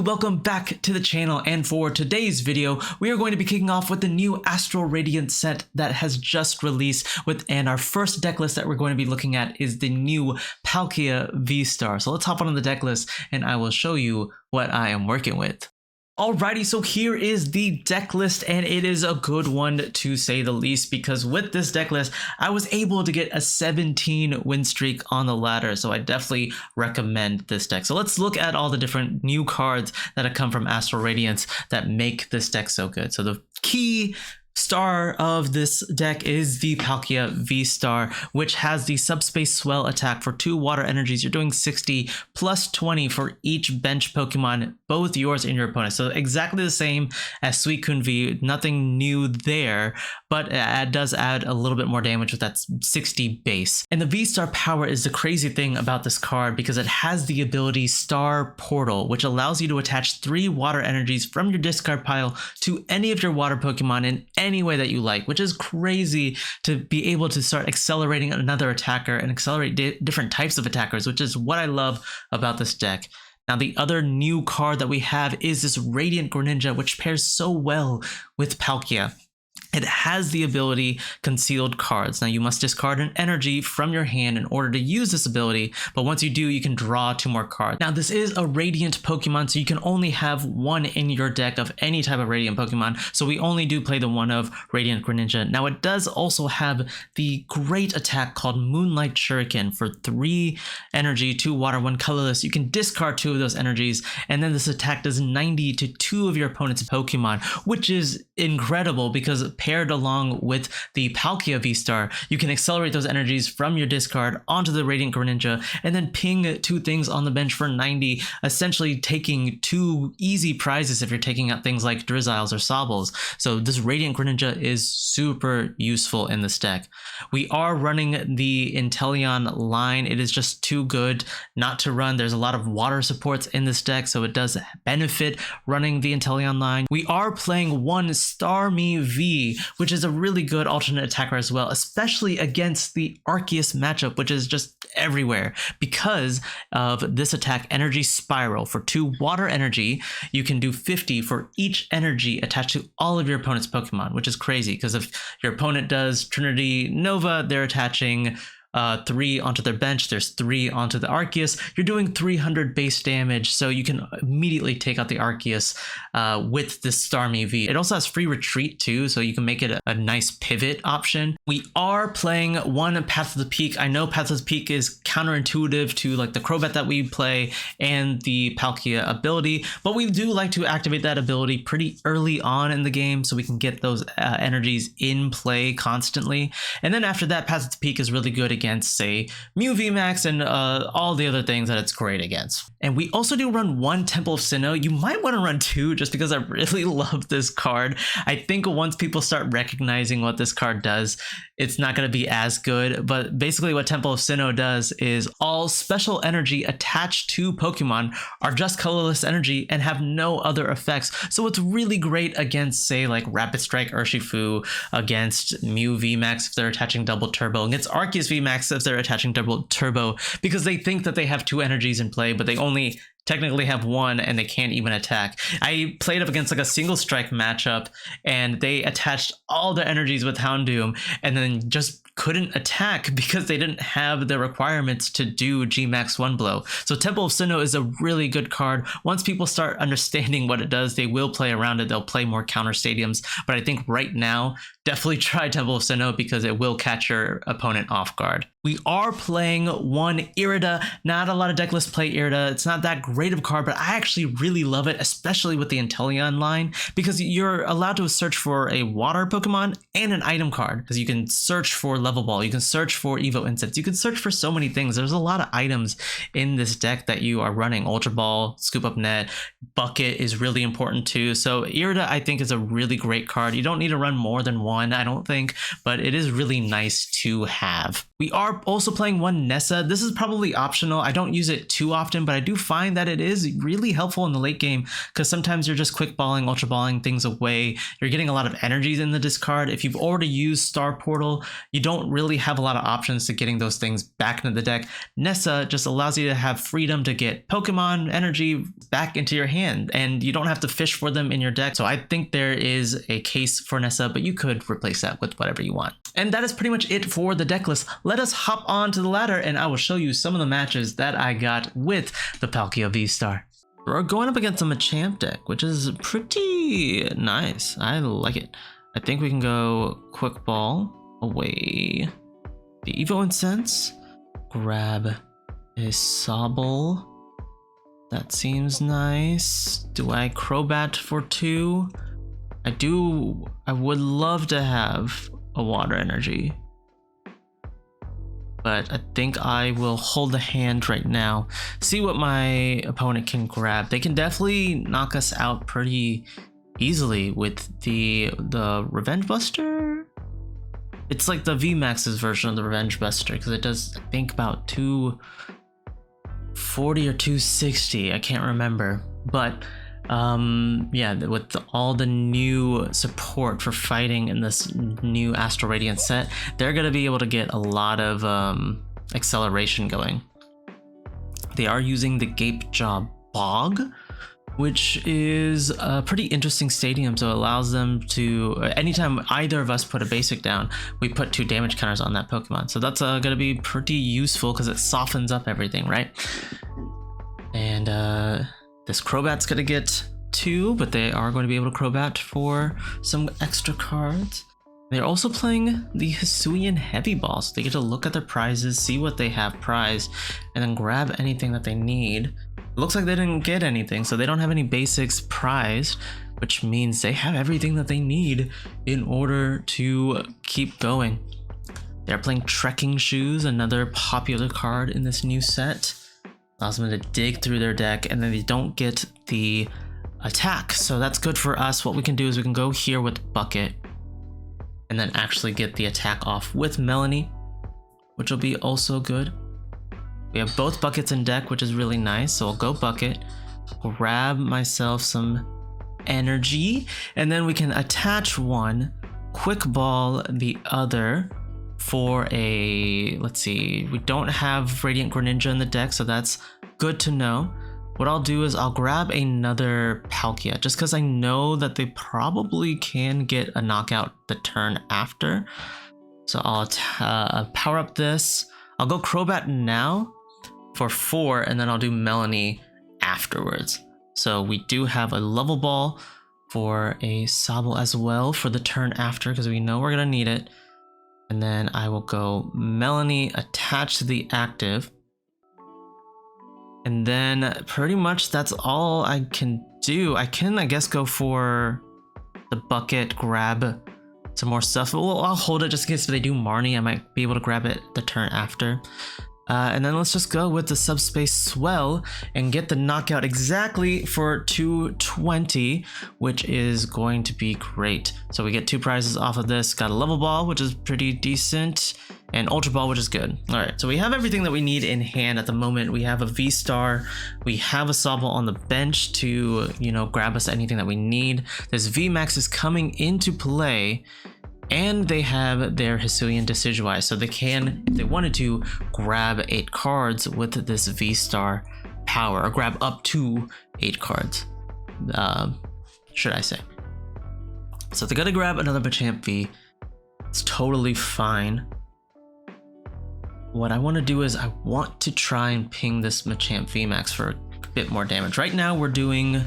welcome back to the channel, and for today's video we are going to be kicking off with the new Astral Radiance set that has just released and our first deck list that we're going to be looking at is the new Palkia VSTAR. So let's hop on the deck list and I will show you what I am working with. Alrighty, so here is the deck list, and it is a good one to say the least, because with this deck list I was able to get a 17 win streak on the ladder, so I definitely recommend this deck. So let's look at all the different new cards that have come from Astral Radiance that make this deck so good. So the key star of this deck is the Palkia VSTAR, which has the Subspace Swell attack for 2 water energies. You're doing 60 plus 20 for each bench Pokemon, both yours and your opponent. So exactly the same as Suicune V, nothing new there, but it does add a little bit more damage with that 60 base. And the VSTAR power is the crazy thing about this card, because it has the ability Star Portal, which allows you to attach 3 water energies from your discard pile to any of your water Pokemon in any way that you like, which is crazy to be able to start accelerating another attacker and accelerate different types of attackers, which is what I love about this deck. Now, the other new card that we have is this Radiant Greninja, which pairs so well with Palkia. It has the ability Concealed Cards. Now, you must discard an energy from your hand in order to use this ability, but once you do, you can draw 2 more cards. Now, this is a Radiant Pokemon, so you can only have 1 in your deck of any type of Radiant Pokemon, so we only do play the one of Radiant Greninja. Now, it does also have the great attack called Moonlight Shuriken for 3 energy, 2 water, 1 colorless. You can discard 2 of those energies, and then this attack does 90 to 2 of your opponent's Pokemon, which is incredible, because paired along with the Palkia VSTAR, you can accelerate those energies from your discard onto the Radiant Greninja and then ping 2 things on the bench for 90, essentially taking 2 easy prizes if you're taking out things like Drizziles or Sobbles. So this Radiant Greninja is super useful in this deck. We are running the Inteleon line. It is just too good not to run. There's a lot of water supports in this deck, so it does benefit running the Inteleon line. We are playing one Starmie V, which is a really good alternate attacker as well, especially against the Arceus matchup, which is just everywhere because of this attack, Energy Spiral. For 2 water energy, you can do 50 for each energy attached to all of your opponent's Pokemon, which is crazy, because if your opponent does Trinity Nova, they're attaching 3 onto their bench, there's 3 onto the Arceus. You're doing 300 base damage, so you can immediately take out the Arceus with this Starmie V. It also has free retreat too, so you can make it a nice pivot option. We are playing one Path of the Peak. I know Path of the Peak is counterintuitive to like the Crobat that we play and the Palkia ability, but we do like to activate that ability pretty early on in the game so we can get those energies in play constantly. And then after that, Path of the Peak is really good against, say, Mew VMAX and all the other things that it's great against. And we also do run one Temple of Sinnoh. You might want to run 2 just because I really love this card. I think once people start recognizing what this card does, it's not going to be as good. But basically what Temple of Sinnoh does is all special energy attached to Pokemon are just colorless energy and have no other effects. So it's really great against, say, like Rapid Strike Urshifu, against Mew VMAX if they're attaching double turbo, against Arceus VMAX if they're attaching double turbo, because they think that they have 2 energies in play, but they only technically have 1 and they can't even attack. I played up against like a single strike matchup and they attached all their energies with Houndoom and then just couldn't attack because they didn't have the requirements to do Gmax 1 blow. So Temple of Sinnoh is a really good card. Once people start understanding what it does, they will play around it. They'll play more counter stadiums, but I think right now definitely try Temple of Sinnoh because it will catch your opponent off guard. We are playing one Irida. Not a lot of deck lists play Irida. It's not that great of a card, but I actually really love it, especially with the Inteleon line, because you're allowed to search for a water Pokemon and an item card, because you can search for Level Ball, you can search for Evo Incense, you can search for so many things. There's a lot of items in this deck that you are running. Ultra Ball, Scoop Up Net, Bucket is really important too. So Irida, I think, is a really great card. You don't need to run more than 1, I don't think, but it is really nice to have. We are are also playing one Nessa. This is probably optional. I don't use it too often, but I do find that it is really helpful in the late game because sometimes you're just quick balling, ultra balling things away. You're getting a lot of energies in the discard. If you've already used Star Portal, you don't really have a lot of options to getting those things back into the deck. Nessa just allows you to have freedom to get Pokemon energy back into your hand, and you don't have to fish for them in your deck. So I think there is a case for Nessa, but you could replace that with whatever you want. And that is pretty much it for the deck list. Let us hop on to the ladder and I will show you some of the matches that I got with the Palkia VSTAR. We're going up against a Machamp deck, which is pretty nice. I like it. I think we can go Quick Ball away. The Evo Incense. Grab a Sobble. That seems nice. Do I Crobat for 2? I would love to have a water energy, but I think I will hold the hand right now, see what my opponent can grab. They can definitely knock us out pretty easily with the Revenge Buster. It's like the VMAX's version of the Revenge Buster because it does, I think, about 240 or 260. I can't remember, but yeah, with all the new support for fighting in this new Astral Radiance set, they're going to be able to get a lot of acceleration going. They are using the Gape Jaw Bog, which is a pretty interesting stadium, so it allows them to, anytime either of us put a basic down, we put 2 damage counters on that Pokemon. So that's going to be pretty useful because it softens up everything, right? And this Crobat's going to get 2, but they are going to be able to Crobat for some extra cards. They're also playing the Hisuian Heavy Ball, so they get to look at their prizes, see what they have prized, and then grab anything that they need. It looks like they didn't get anything, so they don't have any basics prized, which means they have everything that they need in order to keep going. They're playing Trekking Shoes, another popular card in this new set. Allows them to dig through their deck, and then they don't get the attack, so that's good for us. What we can do is we can go here with Bucket and then actually get the attack off with Melony, which will be also good. We have both Buckets in deck, which is really nice, so I'll go Bucket, grab myself some energy, and then we can attach one, Quick Ball the other for a, let's see, we don't have Radiant Greninja in the deck, so that's good to know. What I'll do is I'll grab another Palkia, just because I know that they probably can get a knockout the turn after. So I'll power up this. I'll go Crobat now for 4, and then I'll do Melony afterwards. So we do have a Level Ball for a Sobble as well for the turn after, because we know we're going to need it. And then I will go Melony attached to the active. And then pretty much that's all I can do. I can, I guess, go for the Bucket, grab some more stuff. Well, I'll hold it just in case if they do Marnie, I might be able to grab it the turn after. And then let's just go with the Subspace Swell and get the knockout exactly for 220, which is going to be great. So we get 2 prizes off of this. Got a Level Ball, which is pretty decent, and Ultra Ball, which is good. All right, so we have everything that we need in hand at the moment. We have a VSTAR, we have a Sobble on the bench to, you know, grab us anything that we need. This VMAX is coming into play, and they have their Hisuian Decidueye, so they can, if they wanted to, grab 8 cards with this VSTAR power, or grab up to 8 cards, should I say. So they're gonna grab another Machamp V. It's totally fine. What I want to do is I want to try and ping this Machamp VMAX for a bit more damage. Right now we're doing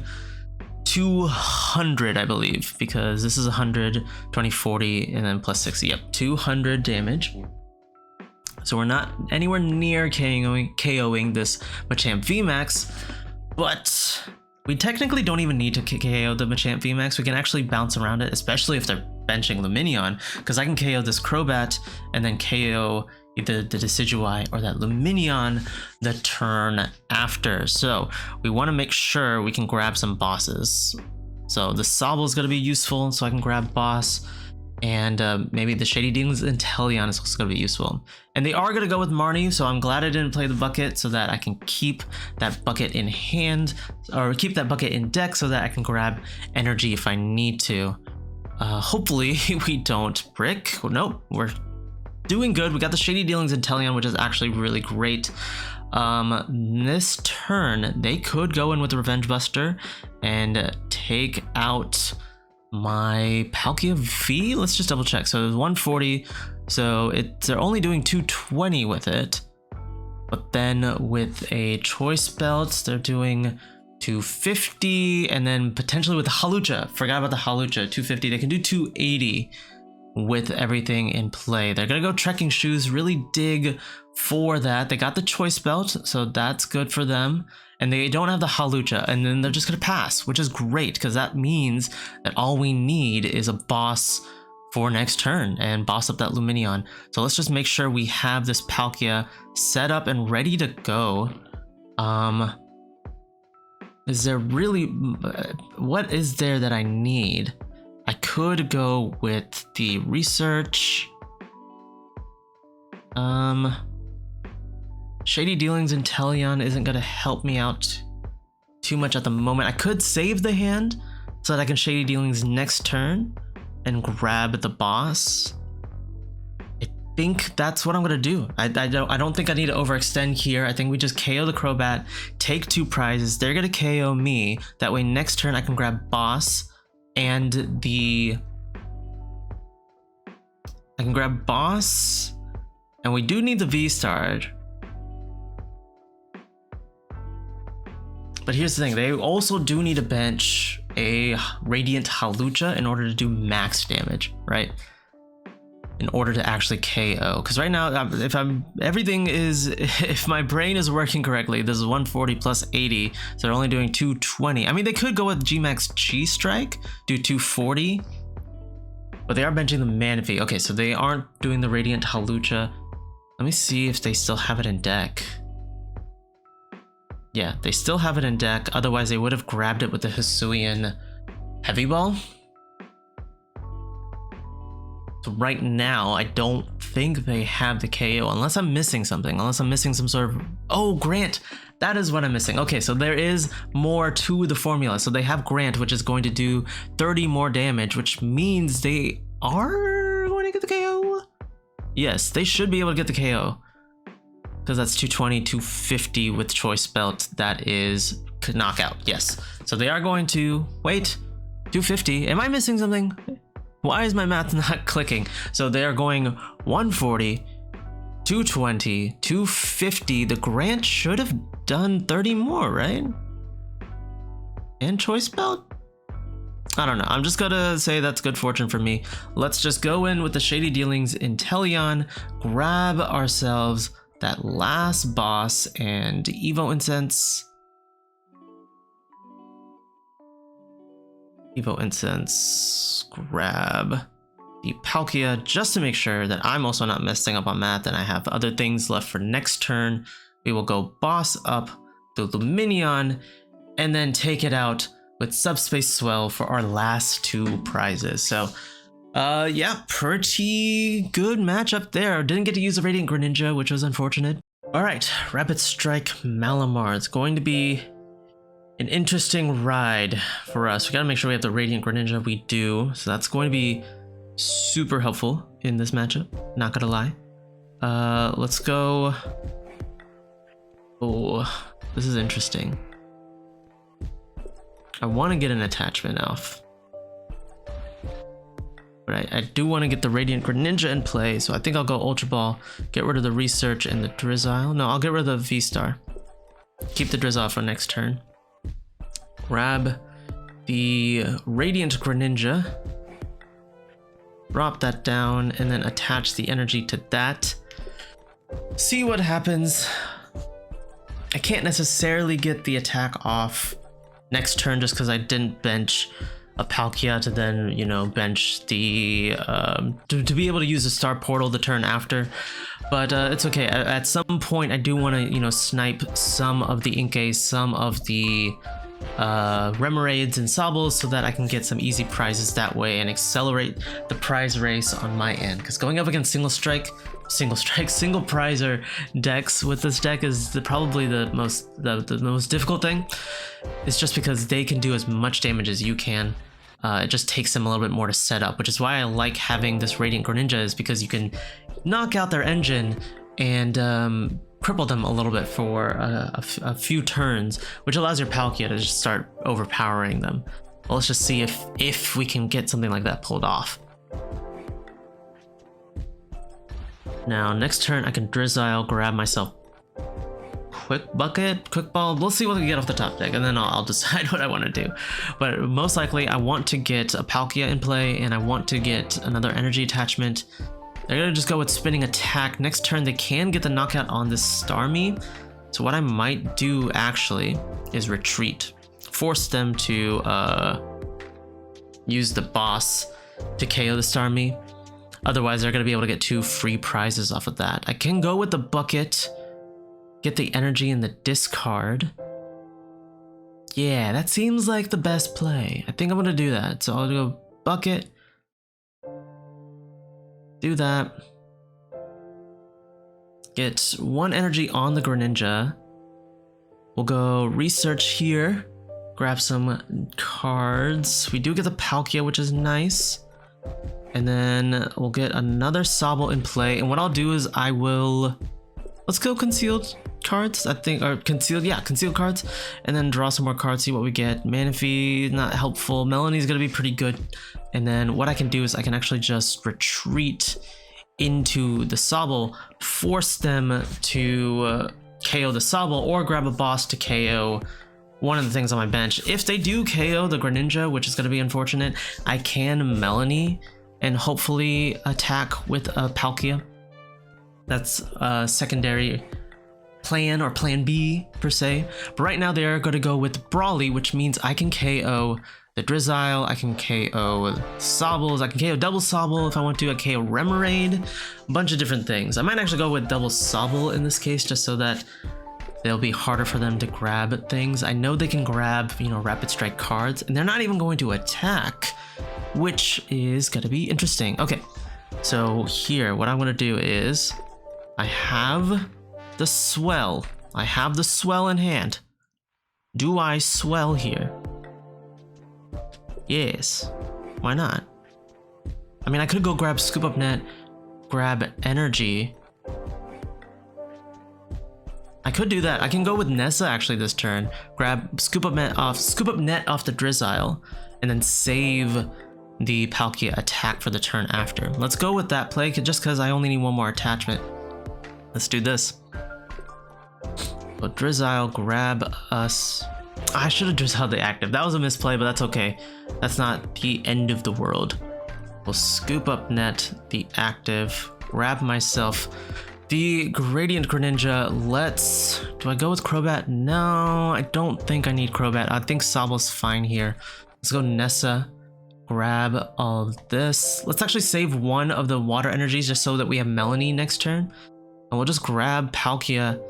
200, I believe, because this is 100, 20, 40, and then plus 60. Yep, 200 damage. So we're not anywhere near KOing this Machamp VMAX, but we technically don't even need to KO the Machamp VMAX. We can actually bounce around it, especially if they're benching Lumineon, because I can KO this Crobat and then KO either the Decidueye or that Lumineon the turn after. So we want to make sure we can grab some bosses. So the Sobble is going to be useful, so I can grab boss. And maybe the Shady Dealings Inteleon is also going to be useful. And they are going to go with Marnie, so I'm glad I didn't play the bucket so that I can keep that bucket in hand, or keep that bucket in deck so that I can grab energy if I need to. Hopefully we don't brick. Nope, we're doing good. We got the Shady Dealings Inteleon, which is actually really great. This turn, they could go in with the Revenge Buster and take out my Palkia V. Let's just double check. So it's 140. So they're only doing 220 with it. But then with a Choice Belt, they're doing 250. And then potentially with the Hawlucha. Forgot about the Hawlucha. 250. They can do 280 with everything in play. They're going to go Trekking Shoes, really dig for that. They got the Choice Belt, so that's good for them. And they don't have the Hawlucha, and then they're just going to pass, which is great because that means that all we need is a boss for next turn and boss up that Lumineon. So let's just make sure we have this Palkia set up and ready to go. Is there really... what is there that I need? I could go with the research. Shady Dealings Inteleon isn't going to help me out too much at the moment. I could save the hand so that I can Shady Dealings next turn and grab the boss. I think that's what I'm going to do. I don't think I need to overextend here. I think we just KO the Crobat, take 2 prizes. They're going to KO me. That way next turn I can grab boss and I can grab boss, and we do need the V-STAR. But here's the thing, they also do need to bench a Radiant Hawlucha in order to do max damage, right? In order to actually KO. Because right now, if my brain is working correctly, this is 140 plus 80, so they're only doing 220. I mean, they could go with G-Max G-Strike, do 240, but they are benching the Manaphy. Okay, so they aren't doing the Radiant Hawlucha. Let me see if they still have it in deck. Yeah, they still have it in deck. Otherwise, they would have grabbed it with the Hisuian Heavy Ball. So right now, I don't think they have the KO, unless I'm missing something. Unless I'm missing some sort of... Oh, Grant! That is what I'm missing. Okay, so there is more to the formula. So they have Grant, which is going to do 30 more damage, which means they are going to get the KO? Yes, they should be able to get the KO. Because that's 220, 250 with Choice Belt. That is knockout, yes. So they are going to... Wait, 250. Am I missing something? Why is my math not clicking? So they are going 140, 220, 250. The Grant should have done 30 more, right? And Choice Belt? I don't know. I'm just gonna say that's good fortune for me. Let's just go in with the Shady Dealings Inteleon, grab ourselves that last boss, and Evo Incense. Evo Incense, grab the Palkia just to make sure that I'm also not messing up on math and I have other things left for next turn. We will go boss up the Lumineon and then take it out with Subspace Swell for our last 2 prizes. So yeah, pretty good matchup there. Didn't get to use the Radiant Greninja, which was unfortunate. All right, Rapid Strike Malamar. It's going to be an interesting ride for us. We gotta make sure we have the Radiant Greninja. We do, so that's going to be super helpful in this matchup, not gonna lie. Let's go. Oh, this is interesting. I want to get an attachment off, but I do want to get the Radiant Greninja in play, so I think I'll go Ultra Ball, get rid of the Research and the Drizzile. No, I'll get rid of the V-STAR. Keep the Drizzile for next turn. Grab the Radiant Greninja, drop that down, and then attach the energy to that. See what happens. I can't necessarily get the attack off next turn just because I didn't bench a Palkia to then, you know, bench the to be able to use the Star Portal the turn after. But it's okay. At some point, I do want to, you know, snipe some of the Inkay, some of the Remoraid's and Sobbles so that I can get some easy prizes that way and accelerate the prize race on my end. Because going up against single prizer decks with this deck is probably the most difficult thing. It's just because they can do as much damage as you can. It just takes them a little bit more to set up, which is why I like having this Radiant Greninja, is because you can knock out their engine and cripple them a little bit for a few turns, which allows your Palkia to just start overpowering them. Well, let's just see if we can get something like that pulled off. Now, next turn I can Drizzile, grab myself Quick Ball. We'll see what we get off the top deck, and then I'll decide what I want to do. But most likely I want to get a Palkia in play, and I want to get another energy attachment. They're gonna just go with spinning attack. Next turn they can get the knockout on this Starmie. So what I might do actually is retreat. Force them to use the boss to KO the Starmie. Otherwise they're gonna be able to get 2 free prizes off of that. I can go with the bucket, get the energy in the discard. Yeah, that seems like the best play. I think I'm gonna do that. So I'll go bucket. Do that. Get 1 energy on the Greninja. We'll go research here. Grab some cards. We do get the Palkia, which is nice. And then we'll get another Sobble in play. And what I'll do is let's go concealed cards, I think, or concealed cards. And then draw some more cards, see what we get. Manaphy, not helpful. Melony's gonna be pretty good. And then what I can do is I can actually just retreat into the Sobble, force them to KO the Sobble, or grab a boss to KO one of the things on my bench. If they do KO the Greninja, which is going to be unfortunate, I can Melony and hopefully attack with a Palkia. That's a secondary plan, or plan B per se. But right now they're going to go with Brawly, which means I can KO the Drizzile, I can KO Sobbles, I can KO double Sobble if I want to, I KO Remoraid, a bunch of different things. I might actually go with double Sobble in this case, just so that it'll be harder for them to grab things. I know they can grab, rapid strike cards, and they're not even going to attack, which is gonna be interesting. Okay, so here, what I wanna do is, I have the Swell. I have the Swell in hand. Do I Swell here? Yes, why not? I mean, I could go grab Scoop Up Net, grab Energy. I could do that. I can go with Nessa actually this turn, grab Scoop Up Net off the Drizzile, and then save the Palkia attack for the turn after. Let's go with that play, just because I only need 1 more attachment. Let's do this. So Drizzile, grab us. I should have Drizziled the active. That was a misplay, but that's okay. That's not the end of the world. We'll Scoop Up Net the active, grab myself the Radiant Greninja. Do I go with Crobat? No, I don't think I need Crobat. I think Sobble's fine here. Let's go Nessa, grab all of this. Let's actually save 1 of the water energies just so that we have Melony next turn. And we'll just grab Palkia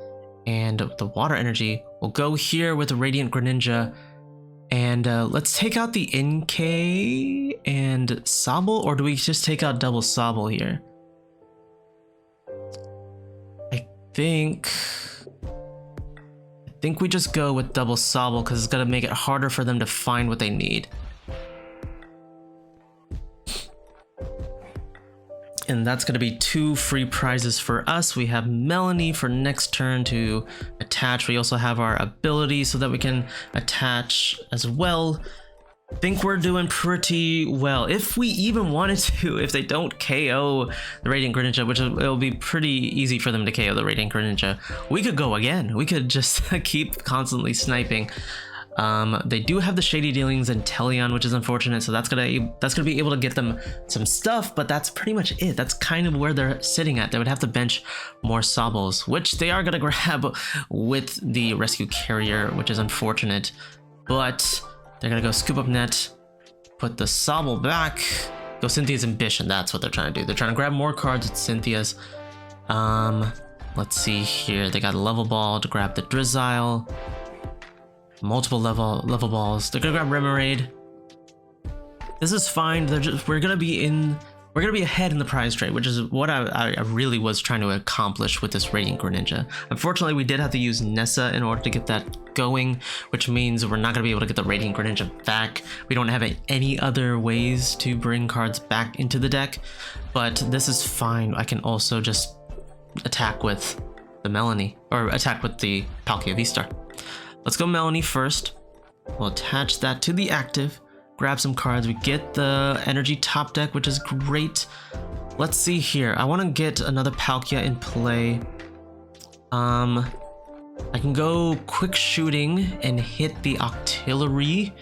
and the water energy. We'll go here with the Radiant Greninja, and let's take out the NK and Sobble, or do we just take out double Sobble here? I think we just go with double Sobble because it's gonna make it harder for them to find what they need. And that's going to be 2 free prizes for us. We have Melony for next turn to attach. We also have our ability so that we can attach as well. I think we're doing pretty well. If we even wanted to, if they don't KO the Radiant Greninja, which it'll be pretty easy for them to KO the Radiant Greninja, we could go again. We could just keep constantly sniping. They do have the Shady Dealings and Inteleon, which is unfortunate, so that's gonna be able to get them some stuff, but that's pretty much it. That's kind of where they're sitting at. They would have to bench more Sobbles, which they are gonna grab with the Rescue Carrier, which is unfortunate, but they're gonna go Scoop Up Net, put the Sobble back, go Cynthia's Ambition. That's what they're trying to do. They're trying to grab more cards with Cynthia's. Let's see here. They got a Level Ball to grab the Drizzile. multiple level balls. They're gonna grab Remoraid. This is fine. We're gonna be ahead in the prize trade, which is what I really was trying to accomplish with this Radiant Greninja. Unfortunately, we did have to use Nessa in order to get that going, which means we're not gonna be able to get the Radiant Greninja back. We don't have any other ways to bring cards back into the deck, but this is fine. I can also just attack with the Melony, or attack with the Palkia VSTAR. Let's go Melony first. We'll attach that to the active. Grab some cards. We get the energy top deck, which is great. Let's see here. I want to get another Palkia in play. I can go quick shooting and hit the Octillery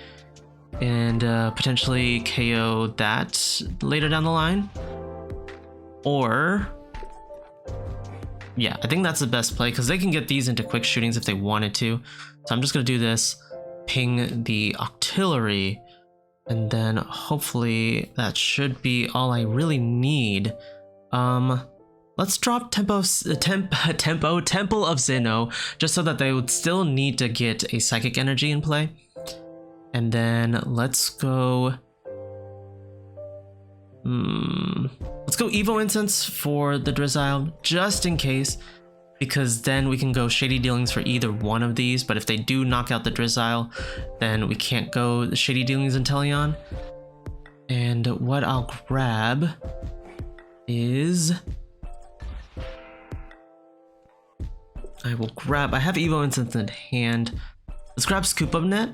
and potentially KO that later down the line. Or yeah, I think that's the best play because they can get these into quick shootings if they wanted to. So I'm just gonna do this, ping the Octillery. And then hopefully that should be all I really need. Let's drop Temple of Sinnoh, just so that they would still need to get a Psychic Energy in play. And then let's go Evo Incense for the Drizzile, just in case, because then we can go Shady Dealings for either one of these. But if they do knock out the Drizzile, then we can't go the Shady Dealings Inteleon. And what I'll grab is I have Evo Incense in hand. Let's grab Scoop Up Net,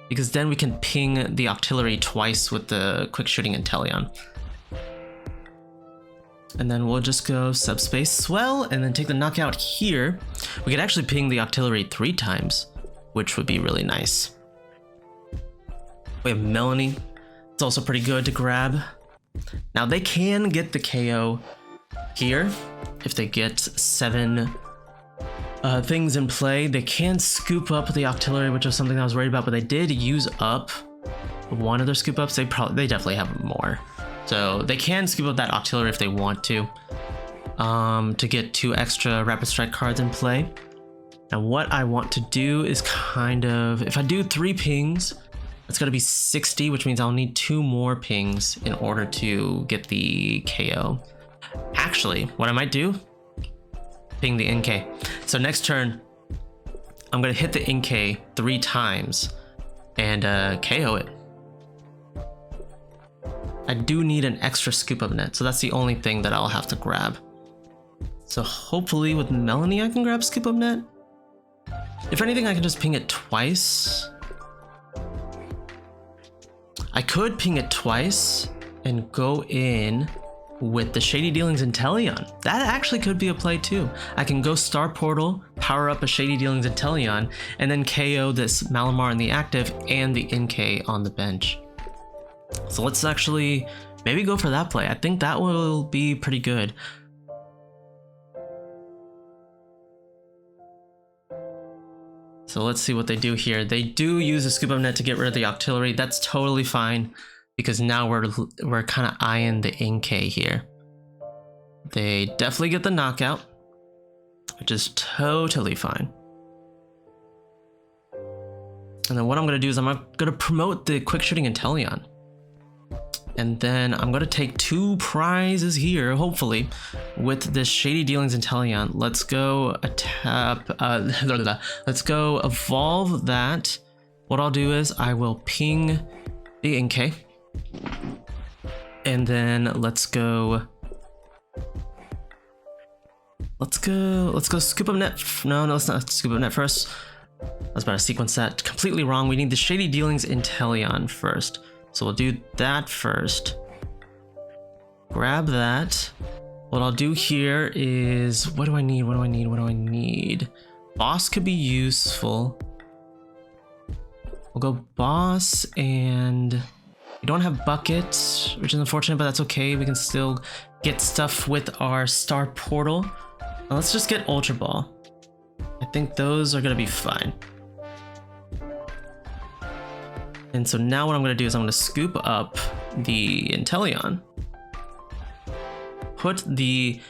because then we can ping the Octillery twice with the quick shooting Inteleon. And then we'll just go Subspace Swell and then take the knockout here. We could actually ping the Octillery 3 times, which would be really nice. We have Melony. It's also pretty good to grab. Now they can get the KO here if they get 7 things in play. They can scoop up the Octillery, which was something I was worried about, but they did use up one of their scoop ups. They definitely have more. So they can scoop up that Octillery if they want to get 2 extra Rapid Strike cards in play. Now what I want to do is if I do 3 pings, it's gonna be 60, which means I'll need 2 more pings in order to get the KO. Actually, what I might do, ping the NK. So next turn, I'm gonna hit the NK 3 times and KO it. I do need an extra Scoop Up Net, so that's the only thing that I'll have to grab. So hopefully with Melony I can grab Scoop Up Net. If anything, I can just ping it twice. I could ping it twice and go in with the Shady Dealings Inteleon. That actually could be a play too. I can go Star Portal, power up a Shady Dealings Inteleon, and then KO this Malamar in the active and the NK on the bench. So let's actually maybe go for that play. I think that will be pretty good. So let's see what they do here. They do use a Scoop Up Net to get rid of the Octillery. That's totally fine, because now we're kind of eyeing the NK here. They definitely get the knockout, which is totally fine. And then what I'm going to do is I'm going to promote the quick shooting Inteleon. And then I'm going to take 2 prizes here, hopefully, with this Shady Dealings Inteleon. Let's go let's go evolve that. What I'll do is I will ping the NK. And then let's go Scoop Up Net. No, let's not Scoop Up Net first. I was about to sequence that completely wrong. We need the Shady Dealings Inteleon first. So we'll do that first. Grab that. What I'll do here is, what do I need? Boss could be useful. We'll go Boss, and we don't have Bucket, which is unfortunate, but that's okay. We can still get stuff with our Star Portal. Now let's just get Ultra Ball. I think those are gonna be fine. And so now what I'm going to do is I'm going to scoop up the Inteleon, put the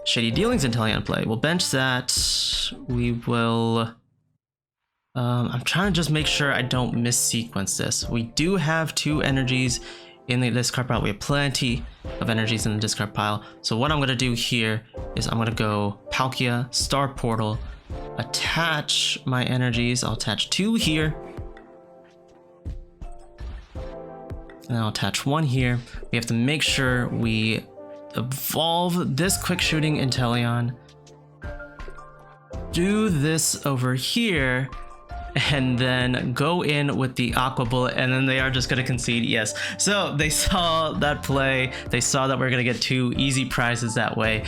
Shady Dealings Inteleon play. We'll bench that. We will I'm trying to just make sure I don't missequence this. We do have 2 energies in the discard pile. We have plenty of energies in the discard pile. So what I'm going to do here is I'm going to go Palkia, Star Portal, attach my energies. I'll attach 2 here. And I'll attach 1 here. We have to make sure we evolve this quick shooting Inteleon. Do this over here. And then go in with the Aqua Bullet, and then they are just going to concede. Yes. So they saw that play. They saw that we're going to get 2 easy prizes that way.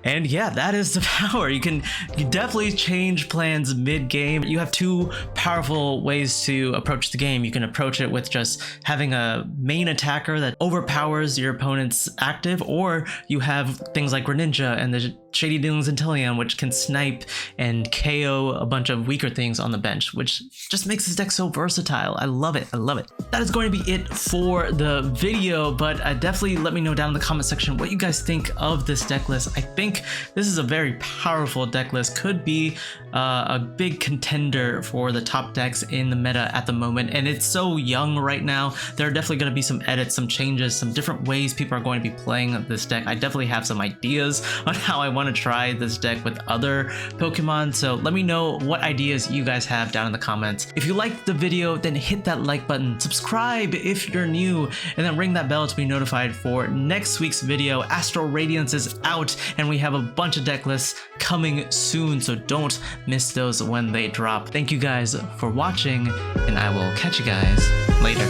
And yeah, that is the power. You definitely change plans mid-game. You have 2 powerful ways to approach the game. You can approach it with just having a main attacker that overpowers your opponent's active, or you have things like Greninja and the Shady Dealings Inteleon, which can snipe and KO a bunch of weaker things on the bench, which just makes this deck so versatile. I love it. I love it. That is going to be it for the video, but definitely let me know down in the comment section what you guys think of this deck list. I think this is a very powerful deck list. Could be a big contender for the top decks in the meta at the moment, and it's so young right now. There are definitely going to be some edits, some changes, some different ways people are going to be playing this deck. I definitely have some ideas on how I want to try this deck with other Pokemon, so let me know what ideas you guys have down in the comments. If you liked the video, then hit that like button, subscribe if you're new, and then ring that bell to be notified for next week's video. Astral Radiance is out, and we have a bunch of deck lists coming soon, so don't miss those when they drop. Thank you guys for watching, and I will catch you guys later.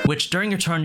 Which during your turn,